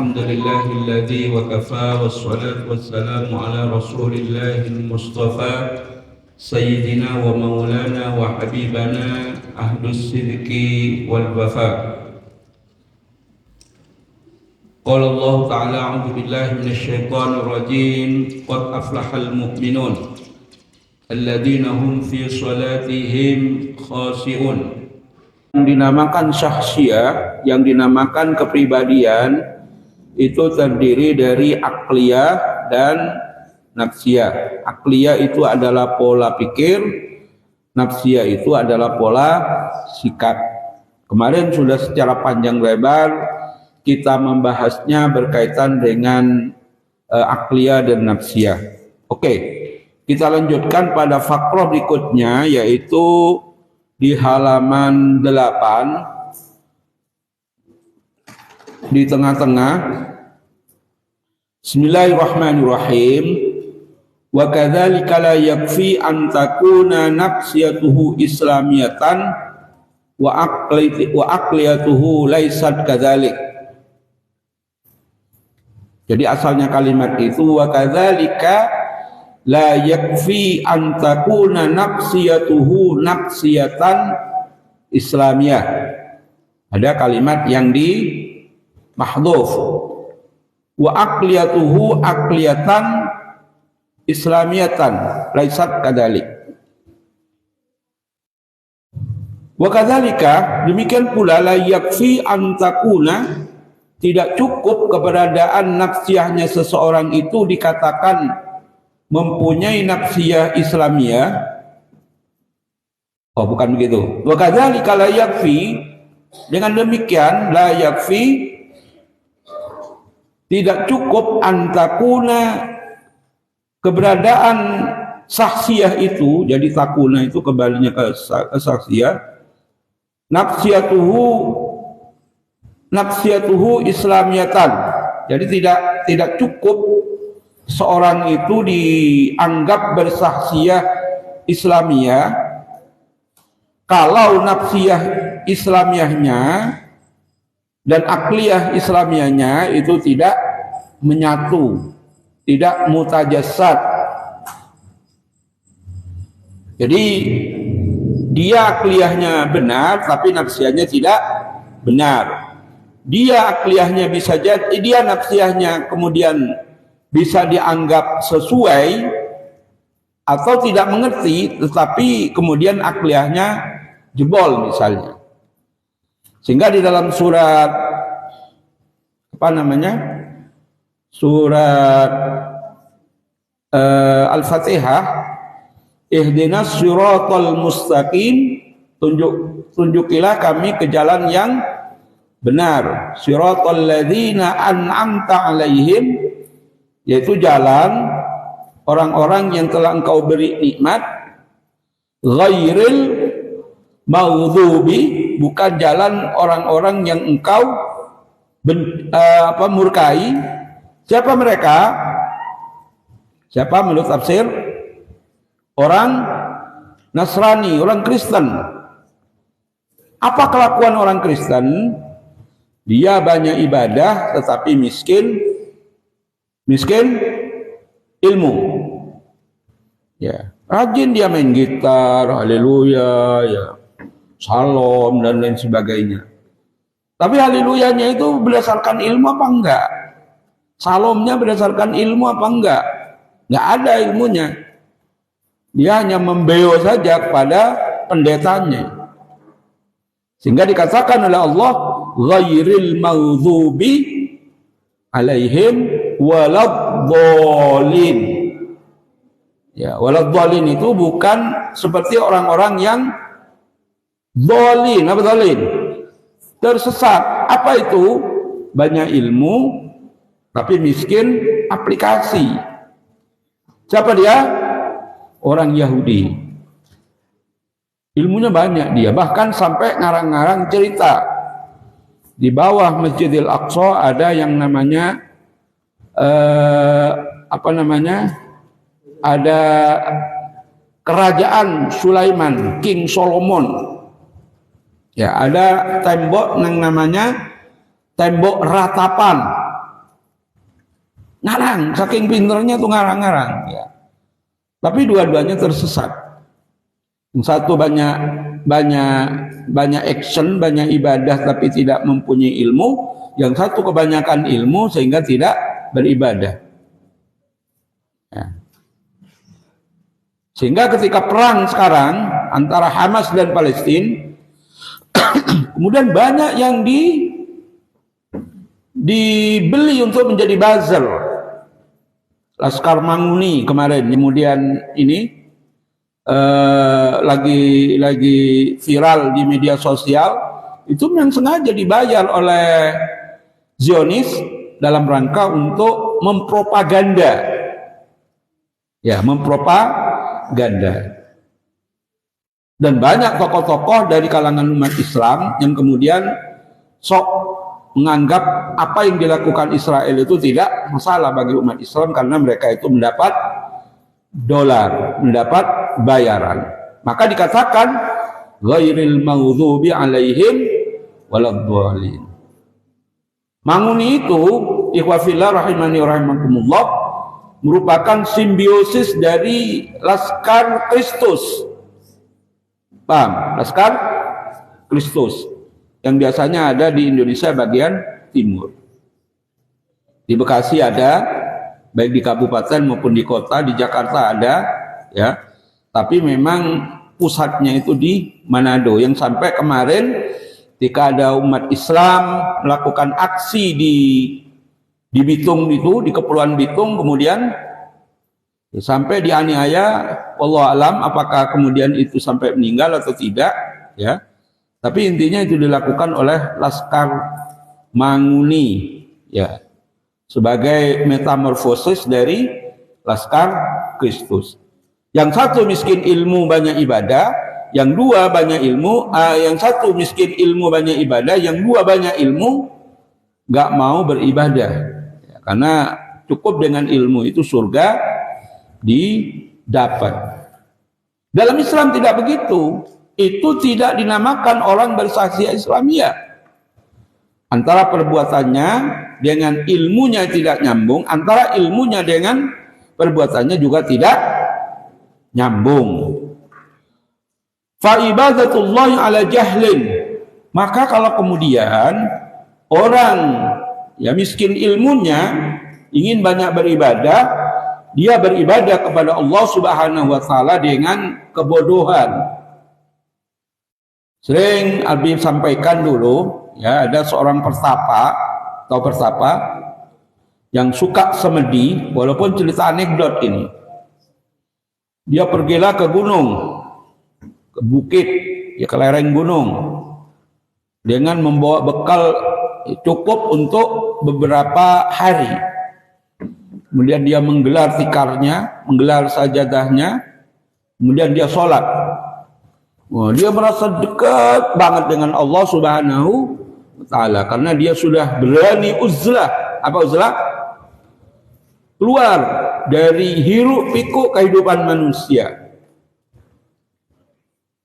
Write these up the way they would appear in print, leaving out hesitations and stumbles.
الحمد لله الذي وكفى والصلاة والسلام على رسول الله المصطفى سيدنا ومولانا وحبيبنا أهل الصدق والوفاء. قال الله تعالى: أعوذ بالله من الشيطان الرجيم. قد أفلح المؤمنون الذين هم في صلاتهم خاشعون. Yang dinamakan syahsiyah, yang dinamakan kepribadian, itu terdiri dari akliyah dan nafsiyah. Akliyah itu adalah pola pikir, nafsiyah itu adalah pola sikap. Kemarin sudah secara panjang lebar kita membahasnya berkaitan dengan akliyah dan nafsiyah. Oke, kita lanjutkan pada fakrah berikutnya, yaitu di halaman 8 di tengah-tengah. Bismillahirrahmanirrahim. Wa kadzalika la yakfi an takuna nafsiyatuhu islamiyatan wa aqliyatuhu laysat kadzalik. Jadi asalnya kalimat itu wa kadzalika la yakfi an takuna nafsiyatuhu nafsiyatan islamiyah. Ada kalimat yang di mahdhuf. Wa aqliyatuhu aqliyatan islamiyatan laisat kadzalik. Wa kadzalika, demikian pula la yakfi an takuna, tidak cukup keberadaan nafsiyahnya seseorang itu dikatakan mempunyai nafsiyah Islamiyah. Oh, bukan begitu. Wa kadzalika la yakfi, dengan demikian la yakfi, tidak cukup antakuna, keberadaan saksiyah itu, jadi takuna itu kembalinya ke saksiyah, nafsiyatuhu islamiyatan. Jadi tidak cukup seorang itu dianggap bersaksiyah Islamiyah kalau nafsiyah Islamiyahnya dan akliyah Islamiyahnya itu tidak menyatu, tidak mutajassad. Jadi dia akliyahnya benar tapi nafsiyahnya tidak benar. Dia akliyahnya bisa jadi, dia nafsiyahnya kemudian bisa dianggap sesuai atau tidak mengerti, tetapi kemudian akliyahnya jebol misalnya. Sehingga di dalam surat surat Al-Fatihah, ihdinas siratal mustaqim, tunjukilah kami ke jalan yang benar, siratal ladzina an'amta alaihim, yaitu jalan orang-orang yang telah engkau beri nikmat, ghairil maghdubi, bukan jalan orang-orang yang engkau murkai. Siapa mereka? Siapa menurut tafsir? Orang Nasrani, orang Kristen. Apa kelakuan orang Kristen? Dia banyak ibadah tetapi miskin ilmu. Ya, rajin dia main gitar, haleluya, ya, salam dan lain sebagainya. Tapi haleluyanya itu berdasarkan ilmu apa enggak? Salamnya berdasarkan ilmu apa enggak? Enggak ada ilmunya. Dia hanya membeo saja kepada pendetanya. Sehingga dikatakan oleh Allah, ghairil maghdubi alaihim waladhdallin. Ya, waladhdallin itu bukan seperti orang-orang yang dhalin. Apa dhalin? Tersesat. Apa itu? Banyak ilmu tapi miskin aplikasi. Siapa dia? Orang Yahudi. Ilmunya banyak dia, bahkan sampai ngarang-ngarang cerita. Di bawah Masjidil Aqsa ada yang namanya ada kerajaan Sulaiman, King Solomon. Ya, ada tembok yang namanya tembok ratapan. ngarang, saking pinternya tuh ngarang-ngarang ya. Tapi dua-duanya tersesat. Yang satu banyak action, banyak ibadah tapi tidak mempunyai ilmu, yang satu kebanyakan ilmu sehingga tidak beribadah. Ya. Sehingga ketika perang sekarang antara Hamas dan Palestina, kemudian banyak yang dibeli untuk menjadi buzzer. Laskar Manguni kemarin, kemudian ini lagi viral di media sosial, itu memang sengaja dibayar oleh Zionis dalam rangka untuk mempropaganda. Ya, mempropaganda. Dan banyak tokoh-tokoh dari kalangan umat Islam yang kemudian sok menganggap apa yang dilakukan Israel itu tidak masalah bagi umat Islam karena mereka itu mendapat dolar, mendapat bayaran. Maka dikatakan ghairil maghdubi alaihim waladhdallin. Manguni itu ikhwafillah rahimani rahimakumullah merupakan simbiosis dari Laskar Kristus. Paham? Laskar Kristus yang biasanya ada di Indonesia bagian timur. Di Bekasi ada, baik di kabupaten maupun di kota, di Jakarta ada, ya. Tapi memang pusatnya itu di Manado, yang sampai kemarin ketika ada umat Islam melakukan aksi di Bitung itu, di Kepulauan Bitung, kemudian sampai dianiaya, wallahu alam apakah kemudian itu sampai meninggal atau tidak, ya. Tapi intinya itu dilakukan oleh Laskar Manguni, ya, sebagai metamorfosis dari Laskar Kristus. Yang satu miskin ilmu banyak ibadah, yang dua banyak ilmu, yang satu miskin ilmu banyak ibadah, yang dua banyak ilmu nggak mau beribadah, ya, karena cukup dengan ilmu itu surga didapat. Dalam Islam tidak begitu. Itu tidak dinamakan orang bersaksi Islamiyah. Antara perbuatannya dengan ilmunya tidak nyambung, antara ilmunya dengan perbuatannya juga tidak nyambung. Fa ibadatullah ala jahlin. Maka kalau kemudian orang ya miskin ilmunya ingin banyak beribadah, dia beribadah kepada Allah Subhanahu wa taala dengan kebodohan. Sering Abi sampaikan dulu, ya, ada seorang pertapa yang suka semedi, walaupun cerita anekdot ini. Dia pergilah ke gunung, ke bukit, ya, ke lereng gunung, dengan membawa bekal cukup untuk beberapa hari. Kemudian dia menggelar tikarnya, menggelar sajadahnya, kemudian dia sholat. Wah, dia merasa dekat banget dengan Allah Subhanahu wa taala karena dia sudah berani uzlah. Apa uzlah? Keluar dari hiruk pikuk kehidupan manusia.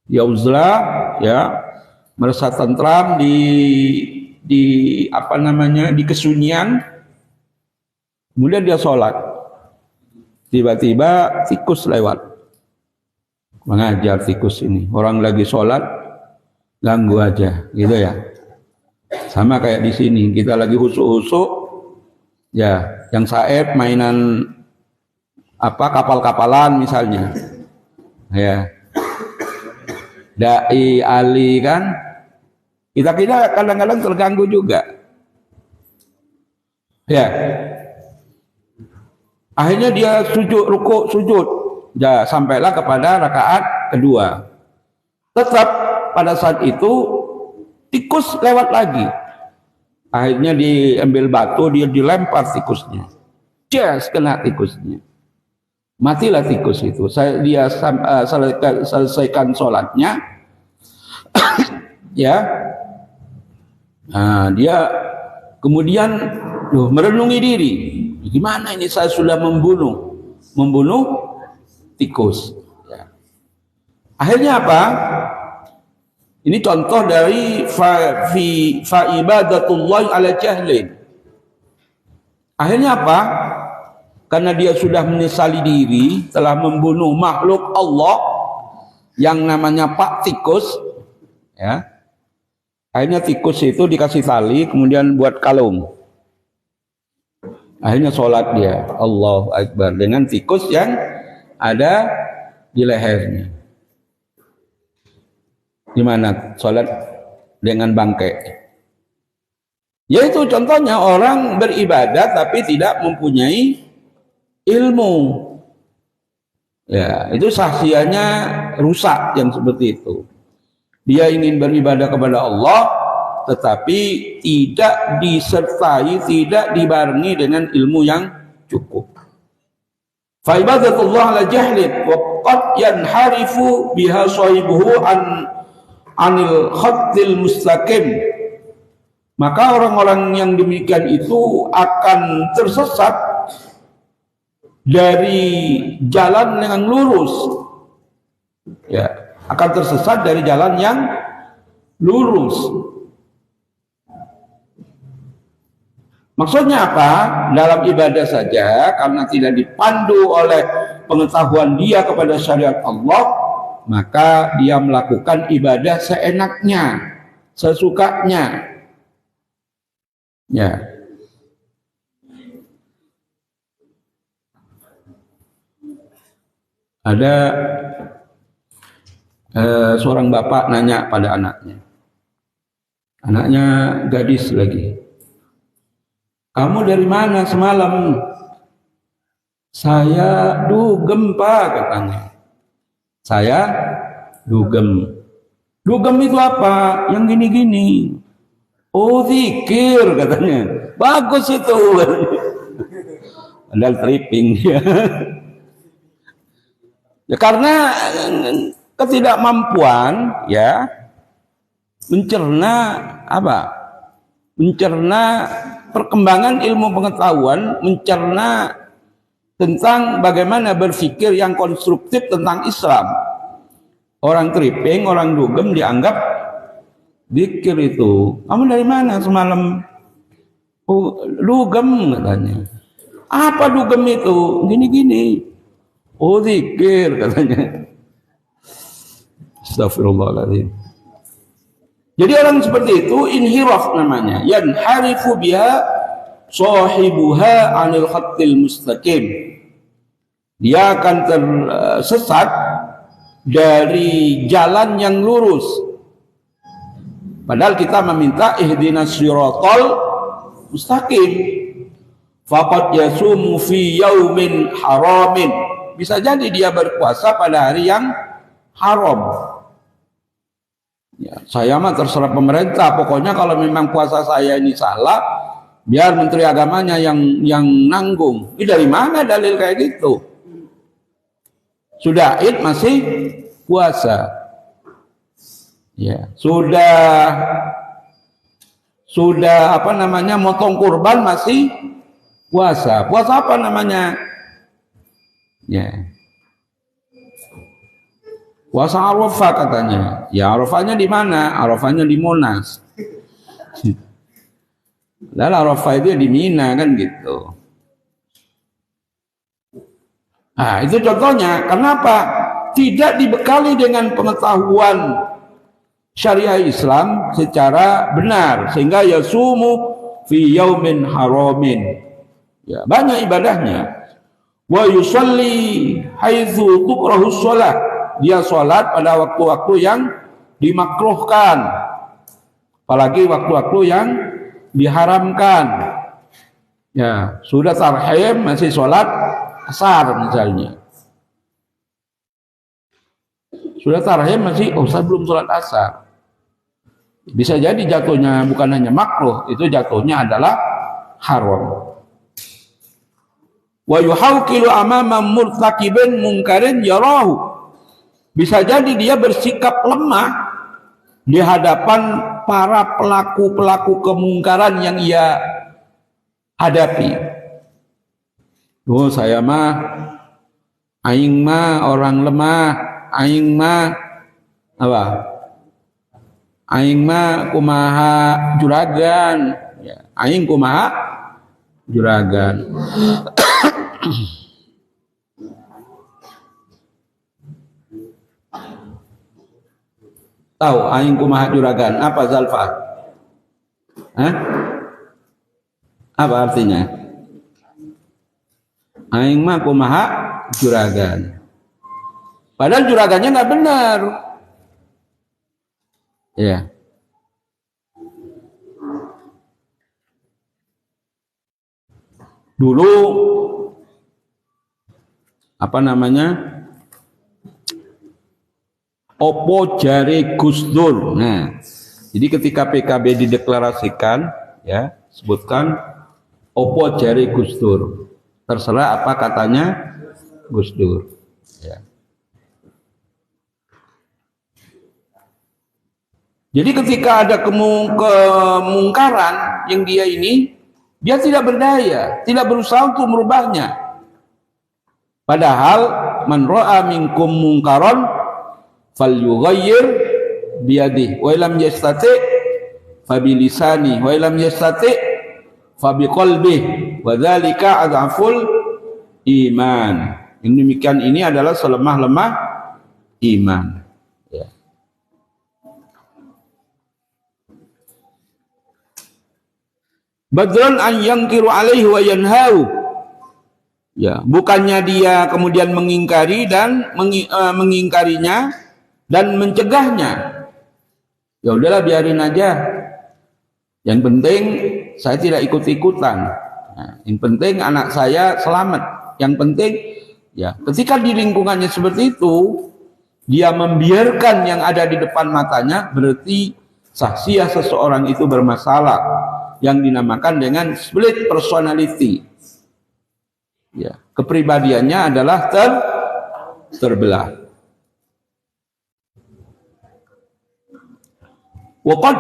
Ya uzlah, ya, merasa tentram di apa namanya? Di kesunyian. Kemudian dia sholat. Tiba-tiba tikus lewat. Mengajar tikus ini, orang lagi sholat ganggu aja, gitu ya. Sama kayak di sini, kita lagi husuk-husuk, ya, yang saeb mainan apa kapal-kapalan misalnya, ya, dai ali kan, kita kadang-kadang terganggu juga, ya. Akhirnya dia rukuk sujud. Ya, sampailah kepada rakaat kedua. Tetap pada saat itu tikus lewat lagi. Akhirnya diambil batu, dia dilempar tikusnya. Jas, kena tikusnya. Matilah tikus itu. Dia selesaikan sholatnya. Ya. Nah, dia kemudian merenungi diri. Gimana ini saya sudah membunuh tikus. Ya. Akhirnya apa? Ini contoh dari fa ibadatullah ala jahlin. Akhirnya apa? karena dia sudah menyesali diri telah membunuh makhluk Allah yang namanya Pak Tikus, ya. Akhirnya tikus itu dikasih tali, kemudian buat kalung. Akhirnya sholat dia, Allahu Akbar, dengan tikus yang ada di lehernya. Gimana sholat dengan bangkai? Yaitu contohnya orang beribadah tapi tidak mempunyai ilmu. Ya, itu saksiannya rusak yang seperti itu. Dia ingin beribadah kepada Allah tetapi tidak disertai, tidak dibarengi dengan ilmu yang cukup. Fa ibadatullah ala jahlin wa qad yanharifu biha sahibuhu anil khattil mustaqim. Maka orang-orang yang demikian itu akan tersesat dari jalan yang lurus. Ya, akan tersesat dari jalan yang lurus. Maksudnya apa? Dalam ibadah saja, karena tidak dipandu oleh pengetahuan dia kepada syariat Allah, maka dia melakukan ibadah seenaknya, sesukanya. Ya. Ada seorang bapak nanya pada anaknya gadis lagi, kamu dari mana semalam? Saya dugem Pak, katanya. Saya dugem. Dugem itu apa? Yang gini-gini. Oh, zikir, katanya. Bagus itu. Padahal tripping. Ya, karena ketidakmampuan ya mencerna apa? Mencerna perkembangan ilmu pengetahuan, mencerna tentang bagaimana berpikir yang konstruktif tentang Islam. Orang tripping, orang dugem dianggap zikir itu. Kamu dari mana semalam? Oh, dugem, katanya. Apa dugem itu? Gini-gini. Oh, zikir, katanya. Astagfirullahaladzim. Jadi orang seperti itu inhiraf namanya. Yanharifu biha sahibuha anil khattil mustaqim. Dia akan tersesat dari jalan yang lurus. Padahal kita meminta ihdinas siratal mustaqim. Faqad yasumu fi yaumin haramin. Bisa jadi dia berpuasa pada hari yang haram. Ya, saya mah terserah pemerintah. Pokoknya kalau memang puasa saya ini salah, biar menteri agamanya yang nanggung. Ini dari mana dalil kayak gitu? Sudah Id masih puasa. Ya, sudah apa namanya motong kurban masih puasa. Puasa apa namanya? Ya. Puasa Arafah katanya. Ya, Arafahnya di mana? Arafahnya di Monas. Lalu Arafah itu di Mina kan gitu. Nah, itu contohnya. Kenapa? Tidak dibekali dengan pengetahuan syariah Islam secara benar, sehingga yasumu fi yaumin haramin. Ya, banyak ibadahnya. Wa yusalli haitsu tukrahu shalah. Dia sholat pada waktu-waktu yang dimakruhkan, apalagi waktu-waktu yang diharamkan. Ya, sudah tarhim masih sholat asar misalnya. Sudah tarhim masih, saya belum sholat asar. Bisa jadi jatuhnya bukan hanya makruh, itu jatuhnya adalah haram. Wa yuhawqilu amama murtakibin munkarin yarahu. Bisa jadi dia bersikap lemah di hadapan para pelaku-pelaku kemungkaran yang ia hadapi. Oh, saya mah aing mah orang lemah, aing mah apa? Aing mah kumaha juragan, ya, aing kumaha juragan. Tahu aing kumaha juragan? Apa Zalfa? Hah? Apa artinya? Aing mah kumaha juragan. Padahal juragannya nggak benar. Ya. Dulu apa namanya? Opo jare Gus Dur. Nah, jadi ketika PKB dideklarasikan, ya, sebutkan opo jare Gus Dur. Terserah apa katanya Gus Dur. Ya. Jadi ketika ada kemungkaran yang dia ini, dia tidak berdaya, tidak berusaha untuk merubahnya. Padahal man ra'a minkum mungkaron falyughayyir biyadihi wa lam yastati fa bilisani wa lam yastati fa biqalbihi wa dzalika adhaful iman. Yang demikian ini adalah selemah-lemah iman, ya. Badran an yankiru alaihi wa yanhau. Ya, bukannya dia kemudian mengingkari dan mengingkarinya dan mencegahnya. Ya udahlah, biarin aja. Yang penting saya tidak ikut-ikutan. Nah, yang penting anak saya selamat. Yang penting, ya, ketika di lingkungannya seperti itu, dia membiarkan yang ada di depan matanya, berarti sahsiah seseorang itu bermasalah, yang dinamakan dengan split personality. Ya, kepribadiannya adalah terbelah. Waqad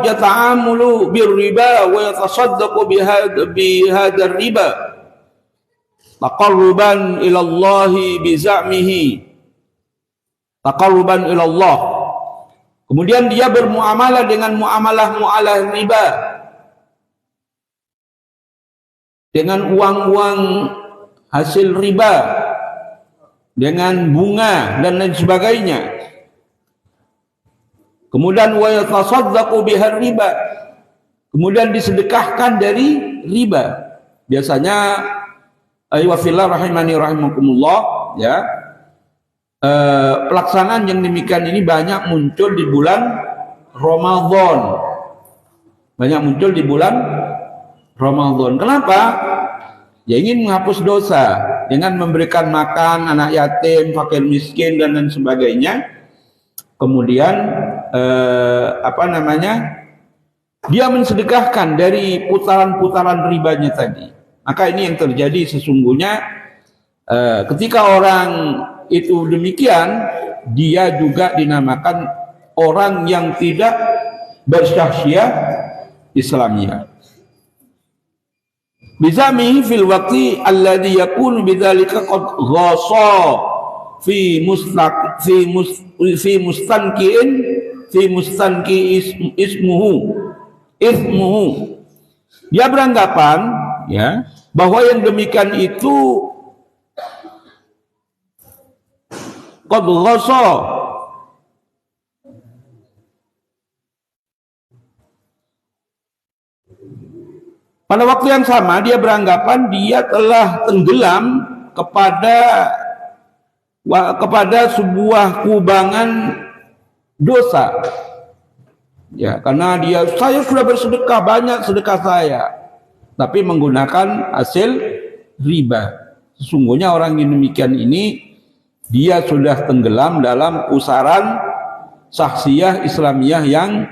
yata'amalu birriba wa yatasaddaqu bihadha riba taqarruban ila Allah bizamihi taqarruban ila Allah. Kemudian dia bermuamalah dengan muamalah riba, dengan uang-uang hasil riba, dengan bunga dan lain sebagainya. Kemudian wa yatasaddaqu bihar riba, kemudian disedekahkan dari riba. Biasanya ayyuhallazina rahimani rahimakumullah, ya, pelaksanaan yang demikian ini banyak muncul di bulan Ramadan. Banyak muncul di bulan Ramadan. Kenapa? Ya, ingin menghapus dosa dengan memberikan makan anak yatim, fakir miskin dan lain sebagainya. Kemudian dia mensedekahkan dari putaran-putaran ribanya tadi. Maka ini yang terjadi sesungguhnya. Ketika orang itu demikian, dia juga dinamakan orang yang tidak bersyahsiah Islamiyah. Bizami fil waqti alladhi yakunu bidzalika qad ghasa fi mustanki ismuhu. Dia beranggapan, ya, bahwa yang demikian itu qad ghasa, pada waktu yang sama dia beranggapan dia telah tenggelam kepada sebuah kubangan dosa. Ya, karena saya sudah bersedekah banyak, sedekah saya, tapi menggunakan hasil riba. Sesungguhnya orang yang demikian ini dia sudah tenggelam dalam pusaran sahsiah Islamiyah yang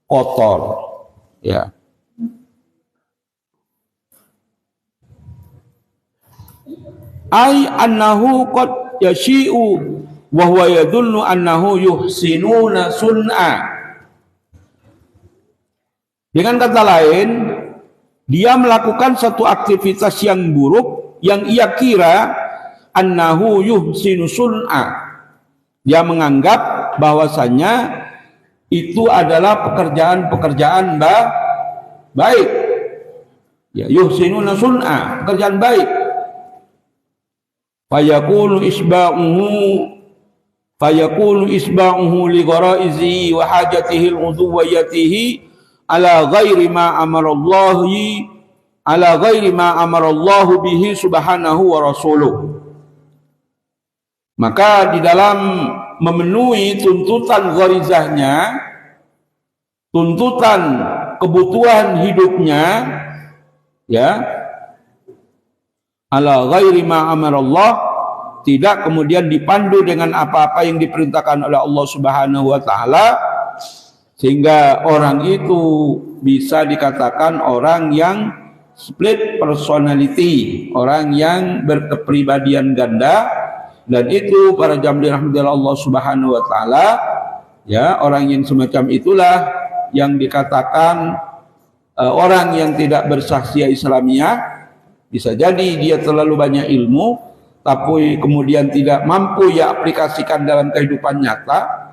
kotor. Ya. Ai annahu qad yashi'u wa huwa yadullu annahu yuhsinuna sun'a. Dengan kata lain, dia melakukan satu aktivitas yang buruk yang ia kira annahu yuhsinu sun'a. Dia menganggap bahwasanya itu adalah pekerjaan-pekerjaan baik. Ya, yuhsinuna sun'a, pekerjaan baik. Fayakunu isba'uhu li gharaizihi wa hajatihi al-udhuwiyatihi ala ghairi ma amarallahu bihi subhanahu wa rasuluh. Maka di dalam memenuhi tuntutan gharizahnya, tuntutan kebutuhan hidupnya, ya, ala ghairi ma amarallah, tidak kemudian dipandu dengan apa-apa yang diperintahkan oleh Allah Subhanahu wa taala, sehingga orang itu bisa dikatakan orang yang split personality, orang yang berkepribadian ganda. Dan itu para jamaah dirahmati Allah Subhanahu wa taala, ya, orang yang semacam itulah yang dikatakan orang yang tidak bersaksiyah Islamiyah. Bisa jadi dia terlalu banyak ilmu tapi kemudian tidak mampu ya aplikasikan dalam kehidupan nyata,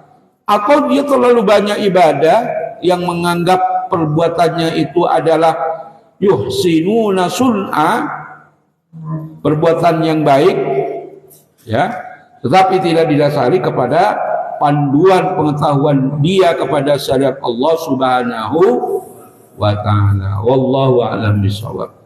atau dia terlalu banyak ibadah yang menganggap perbuatannya itu adalah yuhsinuna sun'a, perbuatan yang baik, ya, tetapi tidak didasari kepada panduan pengetahuan dia kepada syariat Allah Subhanahu wa taala. Wallahu a'lam bishawab.